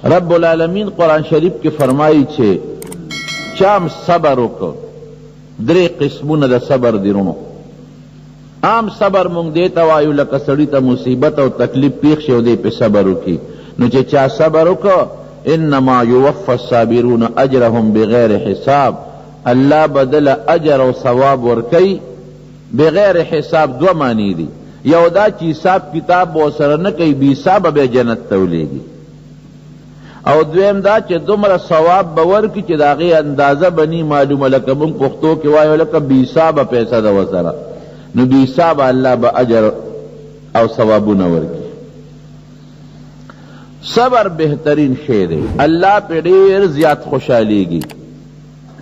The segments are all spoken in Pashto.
رب العالمین قرآن شریف کی فرمائی چھے چام صبر وکړه درې قسمونه د صبر دیرونو. عام صبر مونږ دیتا وایو لکه سړی ته مصیبت او تکلیف پیښ شي او دی په صبر وکړي، نو چې چا صبر وکړه انما یوفى الصابرون اجرهم بغیر حساب، الله بدل اجر او ثواب ورکي بغیر حساب. دو معنی دی، یو دا چې حساب کتاب به سره نه کوي، بی حساب به جنت ته ولېږي، او دویم دا چې دومره ثواب به ورکړي چې د هغې اندازه به نی معلومه، لکه مونږ پښتو کې وایو لکه بی حسابه پیسه ده ورسره، نو بی حسابه الله به اجر او ثوابونه ورکړي. صبر بہترین شی دی، الله پې ډېر زیات خوشحالیږي.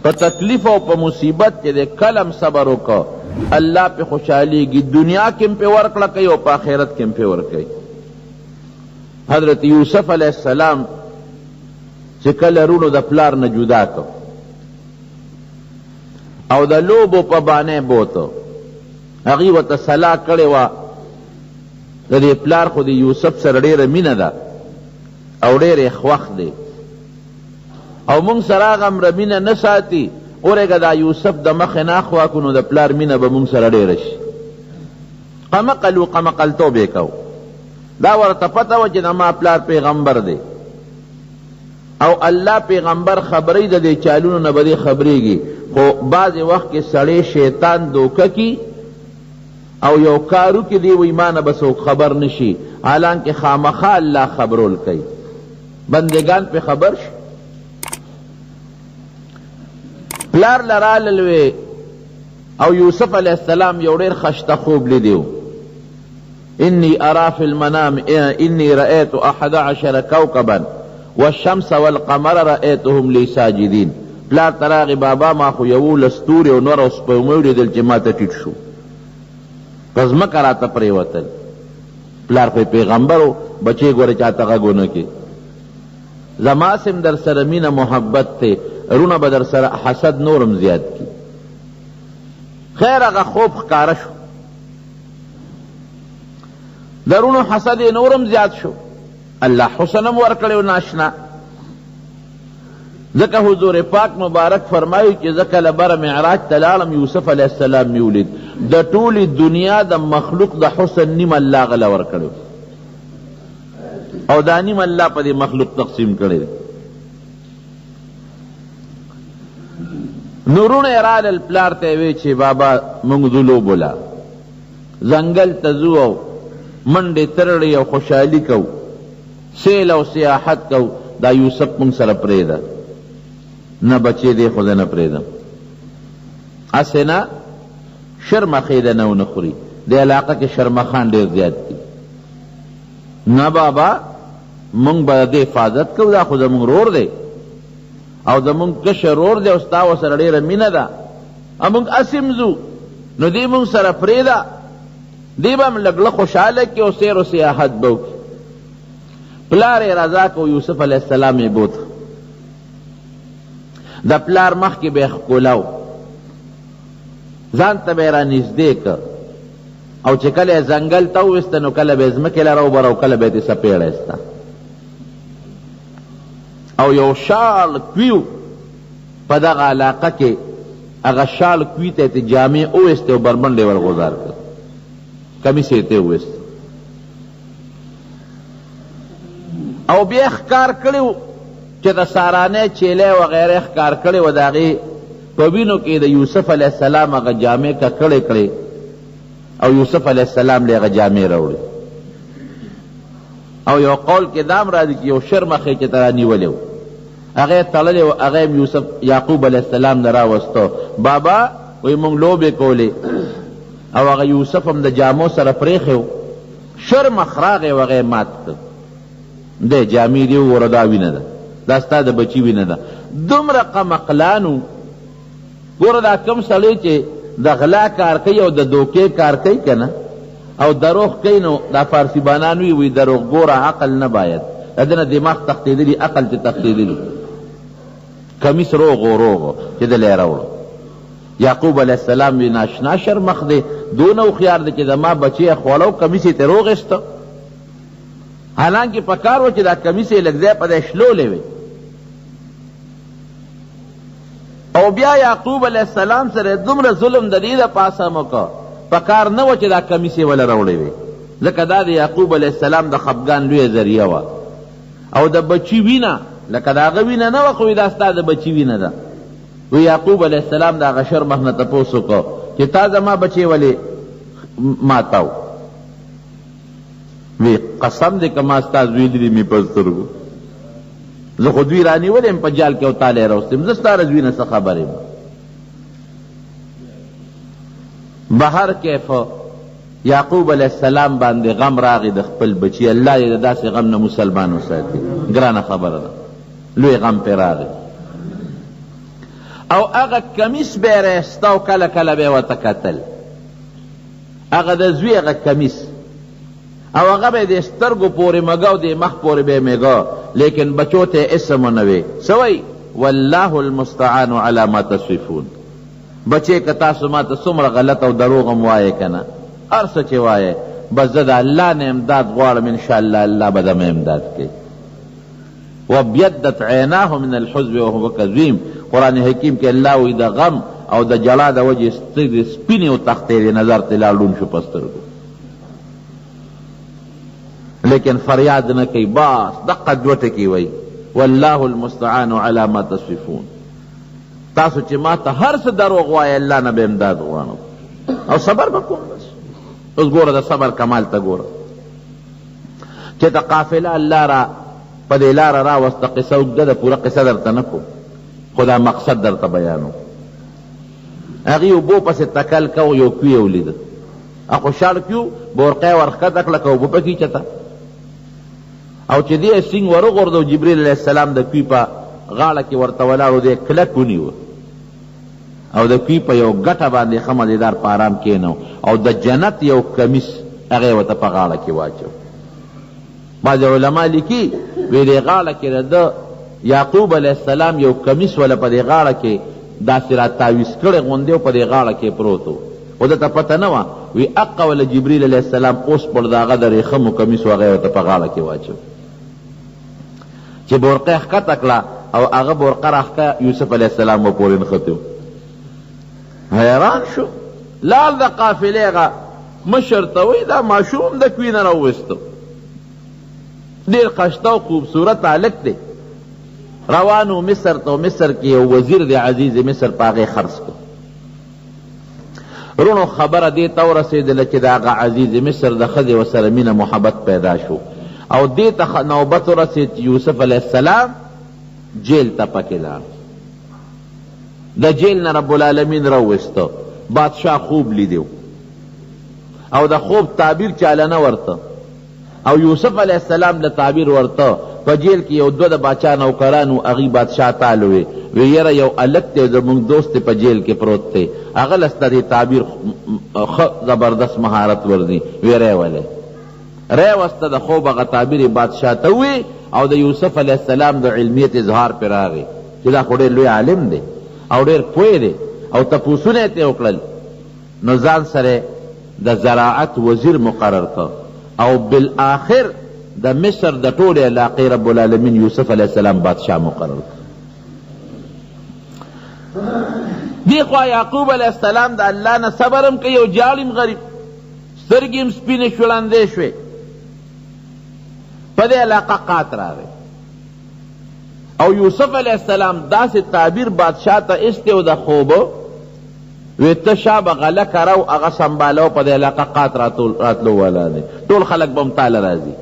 په تکلیف او په مصیبت کې د کلم صبر وکړه الله پې خوشحالیږي، دنیا کې هم پې ورکړه کوي او په آخرت کې هم پې ورکوي. حضرت یوسف علیہ السلام چې کله رونو د پلار نه جدا کړ او د لوبو په بانې بوته، هغې ورته صلاح کړې وه د دې پلار خو د یوسف سره ډېره مینه ده او ډېر خوښ دی او مونږ سره هغه امره مینه نه ساتي، اورېږه دا یوسف د مخې نه اخوا کړو نو د پلار مینه به مونږ سره ډېره شي. قمقل و قمقلتوب یې کو، دا ورته پته وه چې د ما پلار پیغمبر دی او الله پیغمبر خبری د دې چالونو نه به دې خبرېږي، خو بعضې وخت کې سړی شیطان دوکه کی او یو کارو کې دی وی ما نه به څوک خبر نشي، حالانکه خامخا الله خبرول کوي، بندگان پہ خبر شي. پلار لرالل وی او یوسف علیہ السلام یو ډېر خشته خوب لیدیو، انی ارا فی المنام انی رأیت 11 کوكبا والشمس والقمر رأیتهم لی ساجدین. پلار تراغی بابا ما خو یو ستوري او نور او سپوږمۍ ولیدل چې ما ته ټیټ شو، په ځمکه راته پرېوتل. پلار خو پیغمبر و، بچې ګوره چاته غږ ونه کړي. زما سم در سره مینه محبت ته رونه به در سره حسد نورم زیات کی. خیر هغه خوب ښکاره شو، درونو حسد نورم زیات شو، الله حسنم ورکړی ناشنا. ځکه حضور پاک مبارک فرمایي چې ځکه لبره معراج ته لاړم یوسف علیہ السلام مې ولید، د ټولې دنیا د مخلوق د حسن نیم الله غله ورکړی او دا نیم الله په دې مخلوق تقسیم کړی. نورونه رالل پلار ته وی چې بابا مونږ ځو لوبو له ځنګل ته ځو او منډې ترړې او خوشحالي کوو، سیل او سیاحت کوو. دا یوسف مونږ سره پرېږده، نه بچې دی خو زه نه پرېږدم. هسې نه شرمخې ده نه ونه خوري، د علاقه کې شرمخان ډېر زیات دي. نه بابا مونږ به د حفاظت کوو، دا خو زمونږ رور دی او زمونږ کشر رور دی او ستا ورسره ډېره مینه ده، مونږ اسیم ځو نو دی مونږ سره پرېږده، دی به هم لږ خوشحاله کړي او سیر و سیاحت به وکړي. پلار یې رضا کو، یوسف علیہ السلام یې بوته. د پلار مخکې به یې ښکلاو، ځان ته به یې رانږدې که او چې کله یې ځنګل ته وویسته نو کله به یې ځمکې له راوبره او کله به یې دې څپېړه ایسته او یو شال کویو په دغه علاقه کې هغه شال کوي ته یې جامې وویستې او بربنډ یې ورغوځار کړ، کمیس یې ته وویست او بیا ښکار کړی چې د سارانې چیلې وغیره ښکار کړی و، د هغې په وینو کې د یوسف علیہ السلام هغه جامې ککړې کړې او یوسف علیہ السلام له هغه جامې راوړې. او یو قول کې دام راځي چې یو شرمخې چې ته رانیولې و هغې تړلې و، هغه هم یوسف یعقوب علیہ السلام نه راوستو. بابا وایي مونږ لوبې کولې او هغه یوسف هم د جامو سره پرېښی و، شرمخ راغی و هغې مات کړ. دی جامې دی وګوره دا وینه ده، دا ستا د بچي وینه ده. دومره قمقلانو ګوره دا کم سړی چې د غلا کار کوي او د دوکې کار کوي که نه او دروغ کوي، نو دا فارسی بانان وی دروغ ګوره عقل نه باید، د ده نه دماغ تښتېدلي، عقل چې تښتېدلي. کمیس روغ روغ چې دلی یې راوړو. یعقوب علیہ السلام وی ناشنا شرمخ دی، دونه هوښیار دی چې زما بچی یې خوړو کمیس یې ترې روغېسته حالانکه پکار و چې دا کمیس یې لږ ځای په دی شلولی وی. او بیا یعقوب علیہ السلام سره دومره ظلم د دې د پاسه وکړ، پکار نه و چې دا کمیس یې وله راوړی وی، ځکه دا د یعقوب علیہ السلام د خفګان لویه ذریعه وه. او د بچی وینه لکه د هغه وینه نه وه، خو دا ستا د بچی وینه ده. وی یعقوب علیہ السلام د هغه شرمښ نه تپوس وکړ چې تا زما بچی ولې ماتاو؟ وی قسم دې که ما ستا زوی لیدی مې په سترګو، زه خو دوی رانیولی یم په جال کې او تا لی راوستیم، زه ستا د زوی نه څه خبر یم. بهر کیف یعقوب علیہ السلام باندې غم راغی د خپل بچی، الله یې د داسې غم نه مسلمان وساتي. ګرانه خبره ده، لوی غم پې راغی. او هغه کمیس به یې رایسته او کله کله به یې ورته کتل، هغه د زوی هغه کمیس، او هغه به یې د سترګو پورې مږه او د مخ پورې به یې مږه، لیکن بچو ته اسم ونه وی. څه وی؟ والله المستعان علی ما تصفون. بچے که تاسو ما ته څومره غلط او دروغ هم وایې که نه، هر څه چې وایې، بس زه د الله نه امداد غواړم، انشاءالله الله به دمه امداد کوي. وابیضت عیناه من الحزن وهو کظیم. قرآن حکیم کې الله وی د غم او د جړا د وجې سترګې سپینې او تختې نظر ته لاړون شو په سترګو، لیکن فریاد نه کوي، باس دقه دوه ټکي وی والله المستعان علی ما تصفون. تاسو چې ما ته هر څه دروغ وایې، الله نه به امداد غواړم او صبر به کوم. بس اوس ګوره د صبر کمال ته ګوره، چې ته قافله الله را په دې لاره راوسته، قصه اوږده ده، پوره قصه درته نه کوم، خو دا مقصد درته بیانو. هغې اوبو پسې تکل کو، یو کوی یې ولیده، خوشحال کیو، بورقه یې ورښکته کړه که اوبه پکې چته، او چې دې سینګ ورغورځو، جبریل علیه السلام د کوی په غاړه کې ورته ولاړ، دی کلک ونیوه او د کوی په یو ګټه باندې ښه مزېدار په ارام کېنو، او د جنت یو کمیس هغه یې ورته په غاړه کې واچو. بعض علما لیکي وی دې غاړه کې د یعقوب علیہ السلام یو کمیس ولا په دې غاړه کې داسې را تاویز کړی غوندې په دې غاړه کې پروت و، خو ده ته پته نه وه. وی اقه ولا جبریل علیہ السلام اوس پر د هغه د ریخمو کمیس و هغه یې ورته په غاړه کې واچو. چې بورقه یې ښکته کړه او هغه بورقه راښکه، یوسف علیہ السلام به پورې نښتي و. حیران شو، لال د قافلې هغه مشر ته وی دا ماشوم د کوی نه راوویسته، ډېر قشته او خوبصورت هلک دی، روانو مصر ته، مصر کې یو وزیر دی عزیز مصر، په هغې خرڅ کړ. رونو خبره دې ته ورسېدله چې د هغه عزیز مصر د ښځې ورسره مینه محبت پیدا شو، او دې ته نوبت ورسېد چې یوسف علیہ السلام جیل ته پکې لاړ. د جیل نه رب العالمین راوویسته. بادشاہ خوب لیدو او د خوب تعبیر چاله نه ورته، او یوسف علیہ السلام له تعبیر ورته. په جیل کې یو دوه د باچا نوکرانو، هغې بادشاہ تعالی وی یره یو الک دی زمونږ دوست دی په جیل کې پروت دی، هغه لسته دې تعبیر ښه زبردست مهارت ورځي. وی ری ولی ری وسته د خوب هغه تعبیر بادشاہ ته وی، او د یوسف علیہ السلام د علمیت اظهار پې راغی چې دا خو ډېر لوی عالم دی او ډېر پوه دی، او تپوسونه یې ترې وکړل. نو ځان سره د زراعت وزیر مقرر کړ، او بالآخر د مصر د ټولې علاقې رب العالمین یوسف علیہ السلام بادشاہ مقرر کړ. دی خوا یعقوب علیہ السلام د الله نه صبر هم کوي او جاړي غریب، سترګې هم سپینې شړندې شوې. په دې علاقه قات راغی، او یوسف علیہ السلام داسې تعبیر بادشاہ ته ایستی و د خوبو، وی ته شا به غله کرو هغه سنبالو، په دې علاقه قات راتلو والا دی، ټول خلک به هم تاله راځي.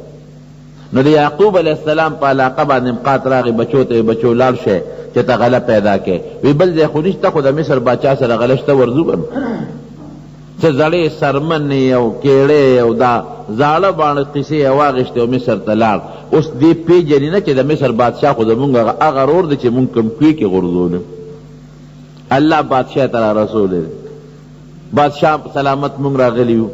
نو د یعقوب علیہ السلام په علاقه باندې قات راغی، بچو ته بچو لاړ شئ چې ته غله پیدا کې. وی بل ځای خو نشته، خو د مصر باچا سره غله شته، ورځو به څه زړې سرمنې او کیړې او دا زاړه باڼه قیسې یې واغېشتې او مصر ته لاړ. اوس دې پېژني نه چې د مصر بادشاه خو زمونږ هغه رور دی چې مونږ کوم کوی کې غورځولو. الله بادشاہ ته را رسولی دی. بادشاہ سلامت مونږ راغلی یو.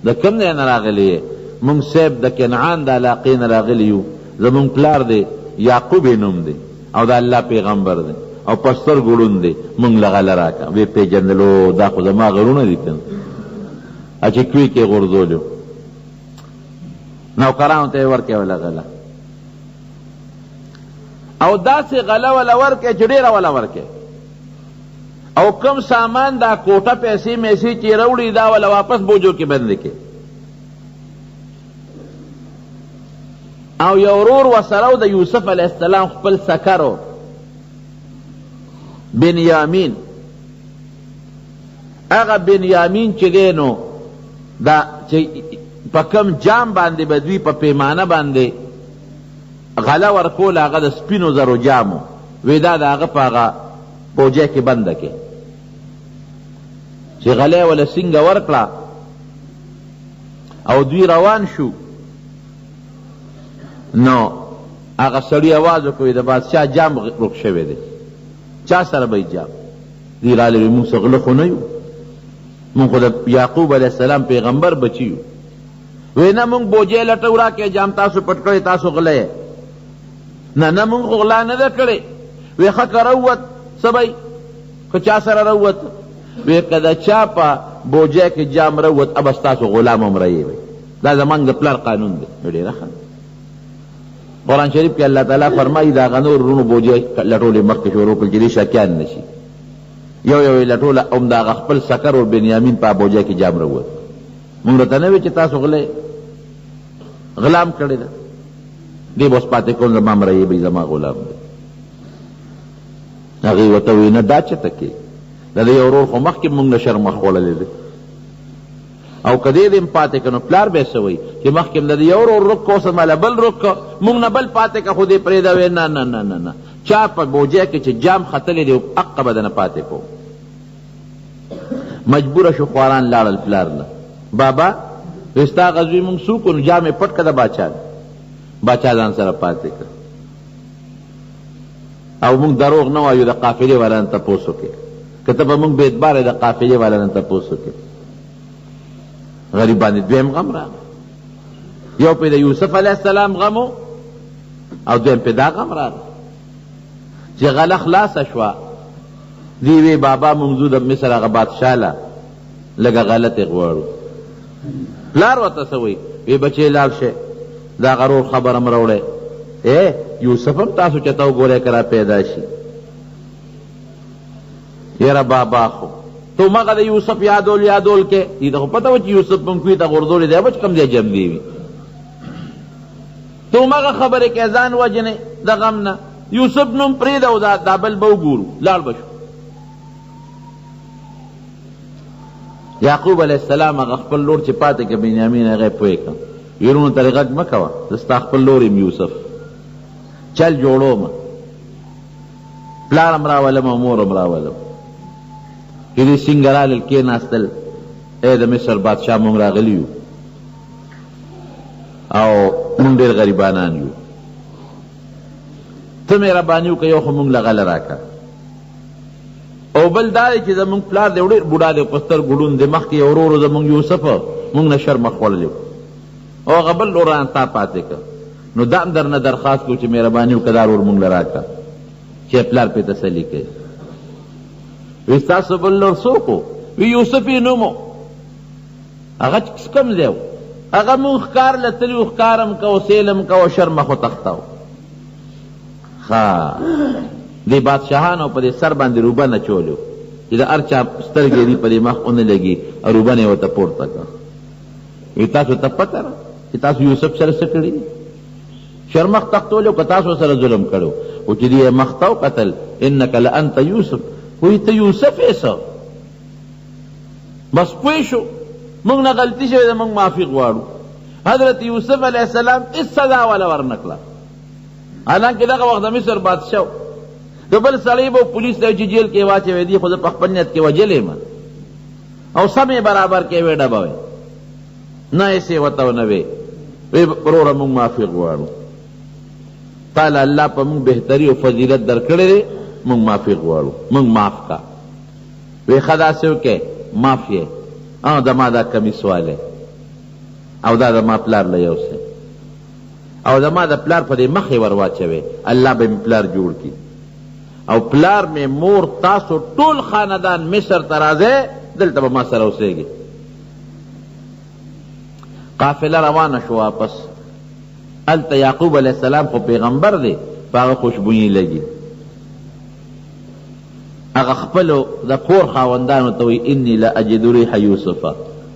د کوم ځای نه راغلی یې؟ مونږ صاحب د کنعان د علاقې نه راغلی یو، زمونږ پلار دی یعقوب یې نوم دی، او د الله پیغمبر دی، او په سترګو ړوند دی، مونږ له غله راکړه. ویې پېژندلو دا خو زما غرونه دي که نه، چې کوی کې غورځولو. نوکرانو ته ورکې ولا غله او داسې غله ولا ورکې چې ډېره ولا ورکې او کم سامان دا کوټه پیسې میسې چې راوړي دا ولا واپس بوجو کې بند کې او یو ورور وسره د یوسف علیه السلام خپل سکرو بنیامین هغه بنیامین چې دی نو دا چې په کم جام باندې به دوی په پیمانه باندې غله ورکول هغه د سپینو زرو جامو وی دا د هغه په هغه پوجه کې بنده کې چې غله وله سینګه ورکړه او دوی روان شو نو هغه سړي آواز وکړي د بادشاه جام روک شوی دی چا سره به جام دی رالی موږ څه غله خو نه یو موږ خو د یعقوب علیه السلام پیغمبر بچي یو وی نه موږ بوجې لټه وراکې جام تاسو پټ کړی تاسو غله نه موږ خو غلا نه ده کړې وی ښه که روت څه بی که چا سره روت وی که د چا په بوجه کې جام روت اب ستاسو غلام هم رهی وی دا زمانږ د پلار قانون دی ډېره ښه قرآن شریف کې الله تعالی فرمایي د هغه نور رونو بوجې لټولې مخکې شروع کړل چې دې شکیان نشي یو یو یې لټوله هم د هغه خپل سکر او بنیامین په بوجه کې جام روت مونږ ته نه وی چې تاسو غلام کړی ده دی بس پاتې کول زما مرایي به زما غلام دی هغې ورته وی نه دا چېرته کې د دې یو ورور خو مخکې مونږ نه شر مخ خوړلی دی او که دې دې پاتې که نو پلار به یې څه وایي چې مخکې د دې یو ورور رک کو اوس ماله بل رک کو مونږ نه بل پاتې که خو دې پرېږده وی نه نه نه نه نه چا په بوجه کې چې جام ختلی دی حقه به دنه پاتې کو مجبوره شو خواران لاړل پلار له بابا ستا غزوی مونږ څو کو نو جام یې پټ که د باچا ځان سره پاتې که او مونږ دروغ نه وایو د قافلې والا نه تپوس وکړې که ته به مونږ بې اعتباره د قافلې والا نه تپوس وکړې غریبانې دویم غم راغی یو پې د یوسف علیه السلام غم او دویم پې دا غم راغی چې غله خلاصه شوه دی وی بابا مونږ ځو د مصر هغه بادشاه له لږه غله ترې غواړو پلار ورته څه وایي وی بچې لاړ شئ دا غرور خبرم روڑے یوسف هم تاسو چتا وګورئ که را پیدا شي یاره بابا خو تو مغه د یوسف یادول کې دې ته خو پته و چې یوسف هم کوی ته غورځولی دی بچ کم ځای جمع دی وي تو مغه خبرې کې ځان وجنې د غم نه یوسف نوم پرېږده او دا بل به وګورو لاړ به شو یعقوب علیه السلام هغه خپل لور چې پاتې که بنیامین هغه پوه کړه ویرونو ته غږ مه کوه زه ستا خپل لور یم یوسف چل جوړوم پلار هم راولم او مور هم راولم چې دې څنګه رالل کېناستل ای د مصر بادشاه مونږ راغلي یو او مونږ ډېر غریبانان یو ته مهرباني وکړه یو خو مونږ له غله راکړه او بل دا دی چې زمونږ پلار دی ډېر بوډا دی په سترګو ړوند دی مخکې یو ورور زمونږ یوسف مونږ نه شر مخ خوړلی او هغه بل وران تا پاتې که نو دا هم درنه درخواست کو چې مهرباني وکړه دا ورور مونږ له راکړه چې پلار پې تسلي کوي وی ستاسو بل لور څوک و وی یوسف یې نوم و هغه کوم ځای و هغه مونږ ښکار له تلي و ښکار هم کوو سیل هم کوو شر مخ وتښته و ښه دې بادشاهانو په دې سر باندې روبن اچولی و چې د هر چا سترګې دي په دې مخ ونه لګي او روبن یې ورته پورته کړه وی تاسو ته پته ده چې تاسو یوسف سره څه کړي دي شرمخ تختولی که تاسو سره ظلم کړو او چې دې مخته وکتل انک لانت یوسف وی ته یوسف یې څه بس پوه شو موږ نه غلطي شوې ده موږ معافي غواړو حضرت یوسف علیه السلام هېڅ سزا وله ورنکړه حالانکې دغه وخت د مصر بادشاه که بل سړی به پولیس ته چې جیل کې واچوی دي خو زه په خپل نیت کې وجلی یم او سمې برابر کې وی ډبوی نه ایسې ورته ونه وی وی وروره موږ معافي غواړو تعالی الله په موږ بهتري او فضیلت درکړی دی موږ معافي غواړو موږ معاف کا وی ښه داسې وکړې معاف یې زما دا کمیس والی او دا زما پلار له یو څه او زما د پلار په دې مخې ور واچوې الله به مې پلار جوړ کړي او پلار مې مور تاسو ټول خاندان مصر ته راځئ دلته به ما سره اوسېږي قافله روانه شو واپس الته یعقوب علیہ السلام خو پیغمبر دی، په هغه خوشبویي لګي. هغه خپلو د کور خاوندانو ته وایي انی لاجد ریح یوسف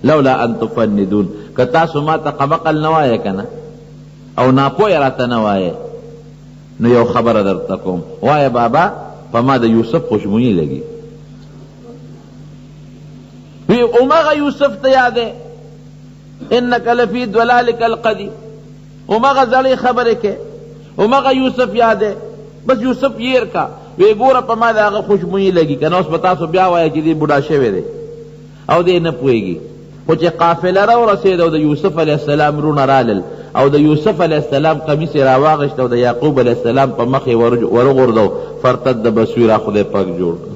لولا ان تفندون. که تاسو ما ته قمقل نه وایه که نه او ناپویه راته نه وایه نو یو خبره درته کوم، وایه بابا په ما د یوسف خوشبویي لګي. وی اومغه یوسف ته یاده انک لفی ضلالک القدیم، اومغه زړې خبرې کې اومغه یوسف یاده، بس یوسف یېر کا. وی ګوره په ما د هغه خوشبویي لګي که نه اوس به تاسو بیا وایه چې دی بوډا شوی دی او دی نه پوهېږي. خو چې قافله راورسېد او د یوسف علیه السلام رونه رالل او د یوسف علیه السلام قمیص یې راواغېشت او د یعقوب علیه السلام په مخ یې ورغورځو، فرتد بصیره خدای پاک جوړ کړ.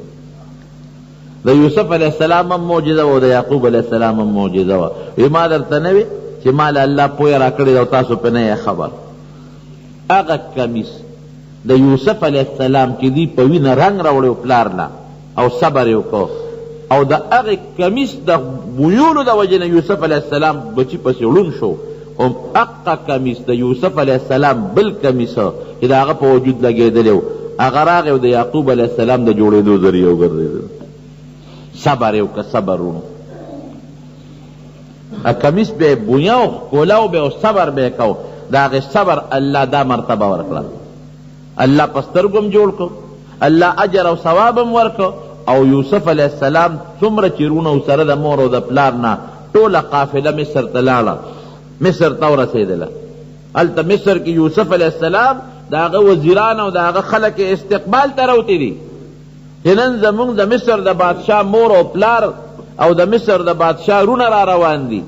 د یوسف علیه السلام هم معجزه و او د یعقوب علیه السلام هم معجزه وه. وی ما درته نه وي چې ما له الله پویه را کړې ده او تاسو پې نه یې خبر. هغه کمیس د یوسف علیه السلام چې دی په وینه رنګ راوړی پلار نه او صبر یې وکړ او د هغې کمیس د بویولو د وجې نه یوسف علیه السلام بچي پسې ړوند شو. هم هغه کمیس د یوسف علیه السلام بل کمیس چې د هغه په وجود لګېدلی و هغه راغی او د یعقوب علیه السلام د جوړېدو ذریعه وګرځېدل. صبر یې وکړه، صبر ورونو. کمیس به یې بویه او ښکوله به او صبر به یې کو. د هغې صبر الله دا مرتبه ورکړه. الله په سترګو هم جوړ کړ، الله اجر او ثواب هم ورکړ. او یوسف علیه السلام څومره چې رونه ورسره د مور او د پلار نه ټوله قافله مصر ته لاړه، مصر ته ورسېدله. هلته مصر کې یوسف علیه السلام د هغه وزیران او د هغه خلک استقبال ته راوتي دي چې نن زمونږ د مصر د بادشاه مور او پلار او د مصر د بادشاه رونه را روان دي،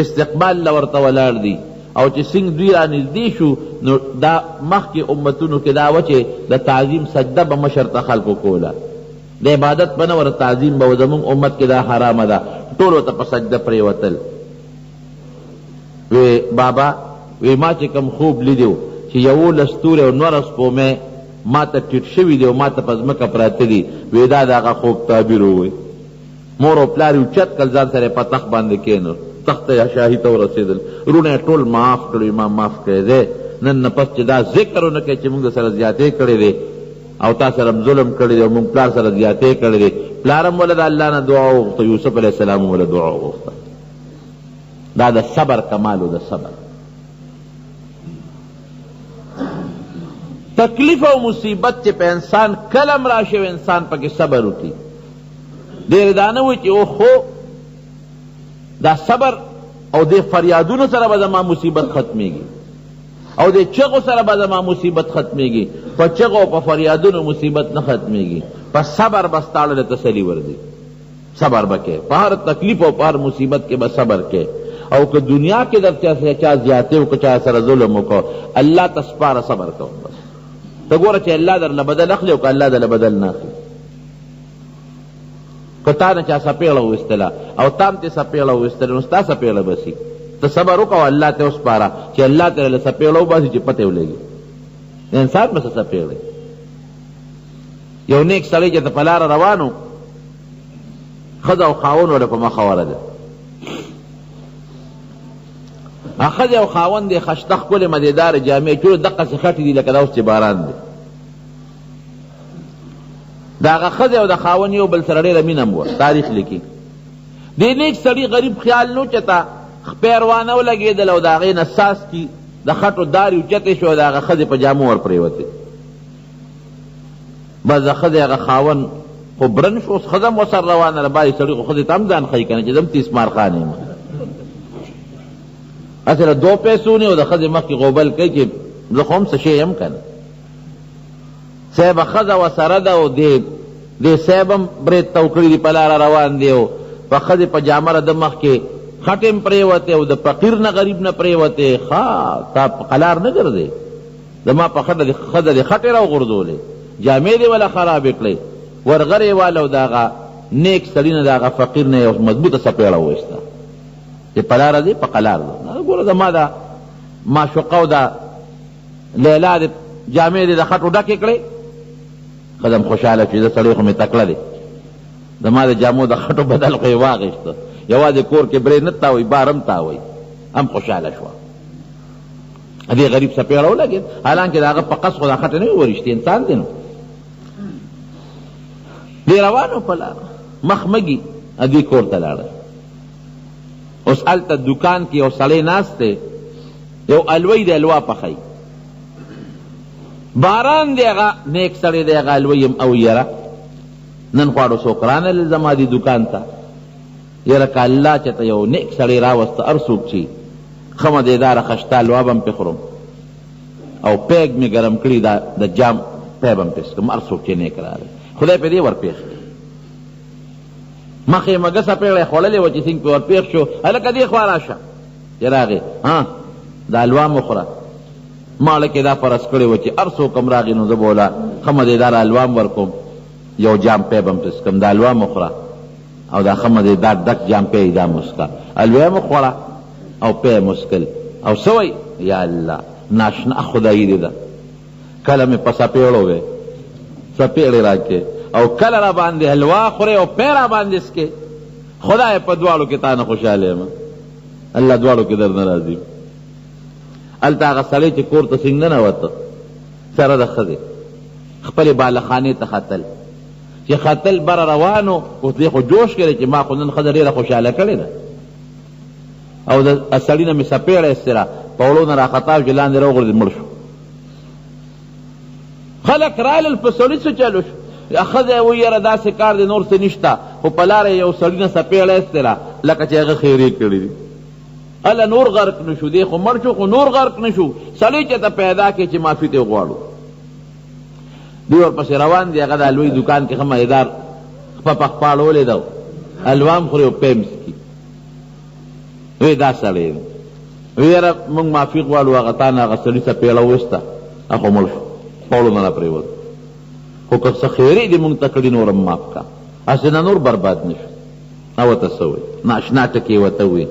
استقبال له ورته ولاړ دي. او چې څنګه دوی را نږدې شو نو دا مخکې امتونو کې دا وه چې د تعظیم سجده به مشر ته خلکو کوله، د عبادت به نه ور تعظیم به زمونږ امت کې دا حرامه ده، ټولو ته په سجده پرېوتل. وی بابا وی ما چې کوم خوب لیدو چې 11 ستوري او 9 سپومې ما ته ټیټ شوي دي او ما ته په ځمکه پراته دي، وی دا د هغه خوب تعبیر ووی. مور او پلار یې اوچت کړل، ځان سره یې په تخت باندې کېنو، تخت شاهي ته ورسېدل. رونه یې ټول معاف کړو، ما معاف کړی دی. نن نه پس چې دا ذکر ونه کوي چې موږ سره زیاتې کړې دی او تا سره ظلم کړی دی او موږ پلار سره زیاتې کړی دی. پلار هم وله د الله نه دعا وغوښته، یوسف علیه السلام هم وله دعا وغوښته. دا د صبر کمال و د صبر. تکلیف او مصیبت چې په انسان کلم راشي و انسان پکې صبر وکړي. ډېر دا نه وایي چې او خو دا صبر او دې فریادونو سره به زما مصیبت ختمیږي او دې چغو سره به زما مصیبت ختمیږي. په چغو او په فریادونو مصیبت نه ختمیږي، په صبر به ستا له تسلي ورځي. صبر به کوې په هر تکلیف او په هر مصیبت کې به صبر کوې. او که دنیا کې در چا زیاتې وکړه، چا سره ظلم وکړه، الله ته سپاره صبر کوه. بس ته ګوره چې الله درله بدل اخلي او که الله درله بدل نه اخلي. که تا نه چا سپېړه وویستله او تا هم ترې سپېړه وویستله نو ستا سپېړه بسي. ته صبر وکړه او الله ته وسپاره چې الله ته له سپېړه وباسي چې پته ولګي. انسان به څه سپېړی. یو نیک سړی چې ته په لاره روان و، ښځه او خاوند ورته په مخه ورده. ښځې او خاوند یې خشته ښکلې مزېدارې جامې چولې، دقسې خټې دي لکه دا اوس چې باران دی. د هغه ښځې او د خاوند یو بل سره ډېره مینه هم وه، تاریخ لیکي. دې نیک سړي غریب خیال نو چې ته پیروانه ولګېدل او د هغې نه څاڅکي د خټو دارې اوچتې شو او د هغه ښځې په جامو ور پرېوتې. بس د ښځې هغه خاوند خو برن شو، اوس ښځه هم ورسره روانه ده. بعضې سړي خو ښځې ته هم ځان ښیي که نه چې زه هم تیسمار خان یم. اصله 2 پیسو نه او د ښځې مخکې غوبل کوي چې زه خو هم څه شی یم که نه. صاحبه ښځه ورسره ده او دې صاحب هم برید ته وکړي دي، په لاره روان دی او په ښځې په جامه د مخکې خټې هم پرېوتې او د فقیر نه غریب نه پرېوتې. تا په قلار نه ګرځې، زما په ښځه دې خټې راوغورځولې، جامې دې وله خرابې کړې. ورغرې واله او د هغه نیک سړي نه د هغه فقیر نه یو مضبوطه سپېړه وویسته چې په لاره دې په قلار ده. ګوره زما دا معشوقه او دا لیلا دې جامې دې د خټو ډکې کړې. ښځه هم خوشحاله شي، زه سړی خو مې تکړه دی، زما د جامو د خټو بدل خو یې واغېسته. یوازې کور کې برې نه تاوی، بار هم تاوی، هم خوشحاله شوه. دې غریب سپېړه ولګېد، حالانکې د هغه په قصد خو دا خټه نه وي، ورشتې انسان دی. نو دې روانو په لاره مخ مږي دوی کور ته لاړل. اوس هلته دکان کې یو سړی ناست دی، یو الوی دی الوا پخوي. باران دی، هغه نیک سړی دی، هغه الوی یم او یره نن خواړو څوک رانه زما دې دکان ته، یره که الله چېته یو نیک سړی راوسته هر څوک چې ښه مدېداره خشته الوا به م پې خورم او پیګ مې ګرم کړي د جام پی به م پې څکم، هر څوک چې نیک راغی خدای پې دې ورپېښ کړي. مخې مګه سپېړی خوړلې وه چې څنګ پې ورپېښ شو، هلکه دې خوا راشه چې راغې دا الوا م وخوره. ماړه کې دا فرض کړې وه چې هر څوک هم راغی نو زه به وله ښه مدېداره الوا م ورکوم، یو جام پی به م پې څکم، دا الوا م وخوره او دا ښه مدېدار ډک جام پی دا مسکه، الوا م وخوړه او پی مسکل او سوی یا الله ناشنا خدایی دی ده. کله مې په سپېړو وې سپېړې راکې او کله را باندې حلوا خورې او پی را باندې څکې، خدای په دواړو کې تا نه خوشحاله یم، الله دواړو کې در نه راځي. هلته هغه سړی چې کور ته څنګ ننوته سره د ښځې خپلې بالخانې ته ختل، چې ختل بره روانو اوس دې خو جوش کړی چې ما خو نن ښځه ډېره خوشحاله کړې ده او د سړي نه مې سپېړه ایستله، په وړو نه راخطا چې لاندې راوغورځېد مړ شو. خلک رالل په سړي څه چلو شو، ښځه وایي یاره داسې کار دی نور څه نشته، خو په لاره یو سړي نه سپېړه ایستله لکه چې هغه خیرې کړي دي. هله نور غرق نه شو، دی خو مړ شو خو نور غرق نه شو، سړی چې ته پیدا کړې چې معافي ته غواړو. دوی ورپسې روان دي، هغه د الوی دکان کې ښه مزېدار خپه پخپاړولی ده، الوا م خوري او پی م څکي. وی دا سړی دی، وی یاره موږ معافي غواړو، هغه تا نه هغه سړي سپېړه وویسته هغه مړ شو، په وړو نه راپرېوت، خو که څه خیرې دې موږ ته کړي نور هم معاف کا، هسې نه نور برباد نه شو. او ورته څه وایي ناشنا ټکې ورته وایي،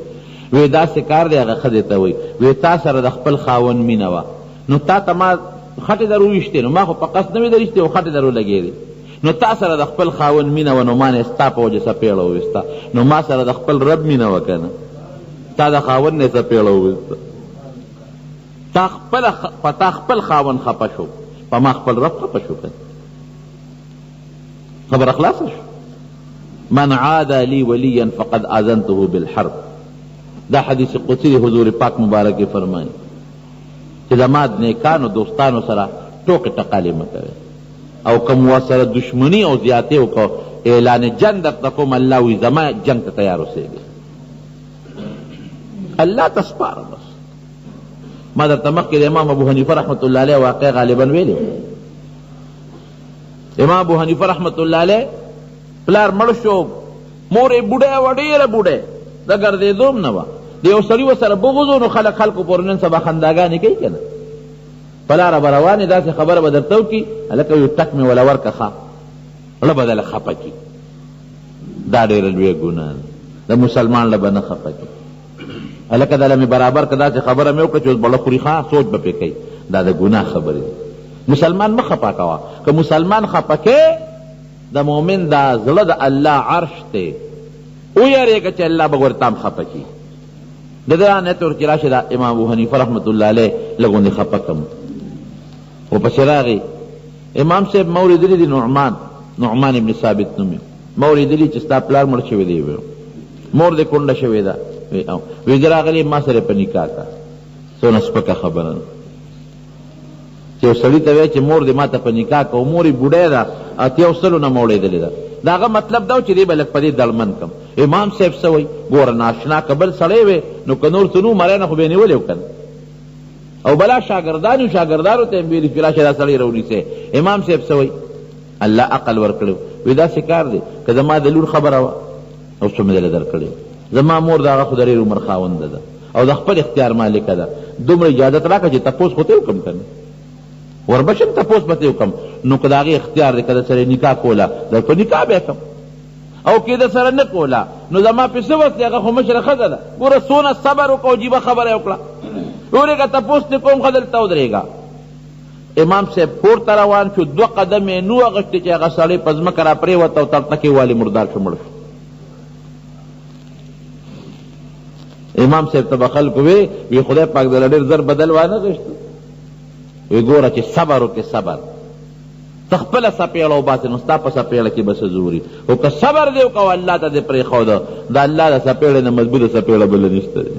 وی داسې کار دی هغه ښځې ته وایي، وی تا سره د خپل خاوند مینه وه نو تا ته ما خټې در وویشتې، نو ما خو په قصد نه وې در ایستې او خټې در ولګېدې، نو تا سره د خپل خاوند مینه وه نو ما نه ستا په وجه سپېړه وویسته، نو ما سره د خپل رب مینه وه که نه، تا د خاوند نه سپېړه وویسته، تا خپل خاوند خفه شو، په ما خپل رب خفه شو. که خبره خلاصه شو. من عاد لی ولیا فقد آذنته بالحرب، دا حدیث قدسی دی، حضور پاک مبارک فرمائے چې زما د نیکانو دوستانو سره ټوکې ټقالې مه کوئ، او که مو ورسره دشمني او زیاتې وکړو اعلان جنگ درته کوم، الله وایي زما جنگ ته تیار اوسېږئ، الله ته سپاره. بس ما درته مخکې د امام ابو حنیفه رحمت الله علیه واقع غالبا ویلې، امام ابو حنیفه رحمت الله علیه پلار مړ شو، مور یې بوډۍ وه، ډېره بوډۍ د ګرځېدو هم نه وه، د یو سړي ورسره بغض و نو خلکو پورې نن سبا خنداګانې کوي که نه، په لاره به روانې داسې خبره به درته وکړي، هلکه یو ټک مې وله ورکه ښه زړه به دله خفه کړي، دا ډېره لویه ګناه ده، د مسلمان له به نه خفه کړي، هلکه دله مې برابر که داسې خبره مې وکړه چې اوس بړه خوري ښه سوچ به پرې کوي، دا د ګناه خبرې دي. مسلمان مه خفه کوه، که مسلمان خفه کوې د مؤمن دا زړه د الله عرش دی، ویریږه چې الله به ورته هم خفه کړي. د ده نیت ورکې راشي دا امام ابو حنیفه رحمت الله علیه لږ غوندې خفه کړم، ورپسې راغی امام صاحب ما اورېدلي دي، نعمان ابن ثابت نوم ما اورېدلي چې ستا پلار مړ شوی دی، مور دې کونډه شوې ده، وی زه راغلی ما سره په نکاح کا. څونه سپکه خبره ده چې یو سړي ته وایي چې مور دې ما ته په نکاح کا او مور یې بوډۍ ده، اتیا سلو نه ما اورېدلې ده، د هغه مطلب دا و چې دی به لږ په دې دړمن کړم. امام صاحب څه وایي ګوره ناشنا که بل سړی وی نو که نور څه نو مری نه خو به یې نیولی و که نه، او بلا شاګردان یو شاګردانو ته یې ویلي چې راشه دا سړی راونیسئ. امام صاحب څه وایي الله عقل ورکړی وی داسې کار دی که زما د لور خبره وه او څه مې دله درکړې، زما مور د هغه خو د ډېر عمر خاونده ده او د خپل اختیار مالکه ده، دومره اجازت راکړه چې تپوس خو ته وکړم که نه، وربشم تپوس به ته وکړم، نو که د هغې اختیار دی که د سره نکاح کوله در په نکاح به یې کړم، او که د سره نه کوله نو زما پې څه وس دی، هغه خو مشره ښځه ده، ګوره څونه صبر وکړه او جیبه خبره یې وکړه، ورېږه تپوس دې کوم ښه دلته ودرېږه. امام صاحب کور ته روان شو، 2 قدم یې نو اغوښتې چې هغه سړی په ځمکه را پرېوته او تړتکې والي مردار شو، مړ شو. امام صاحب ته به خلکو وی خدای پاک دله ډېر زر بدل وانه غوښتو وی ګوره چې صبر وکړې صبر ته خپله څپېړه وباسې نو ستا په څپېړه کې به څه زوري خو که صبر دې وکړه او الله ته دې پرېښوده د الله د څپېړې نه مضبوطه څپېړه بله نشته دی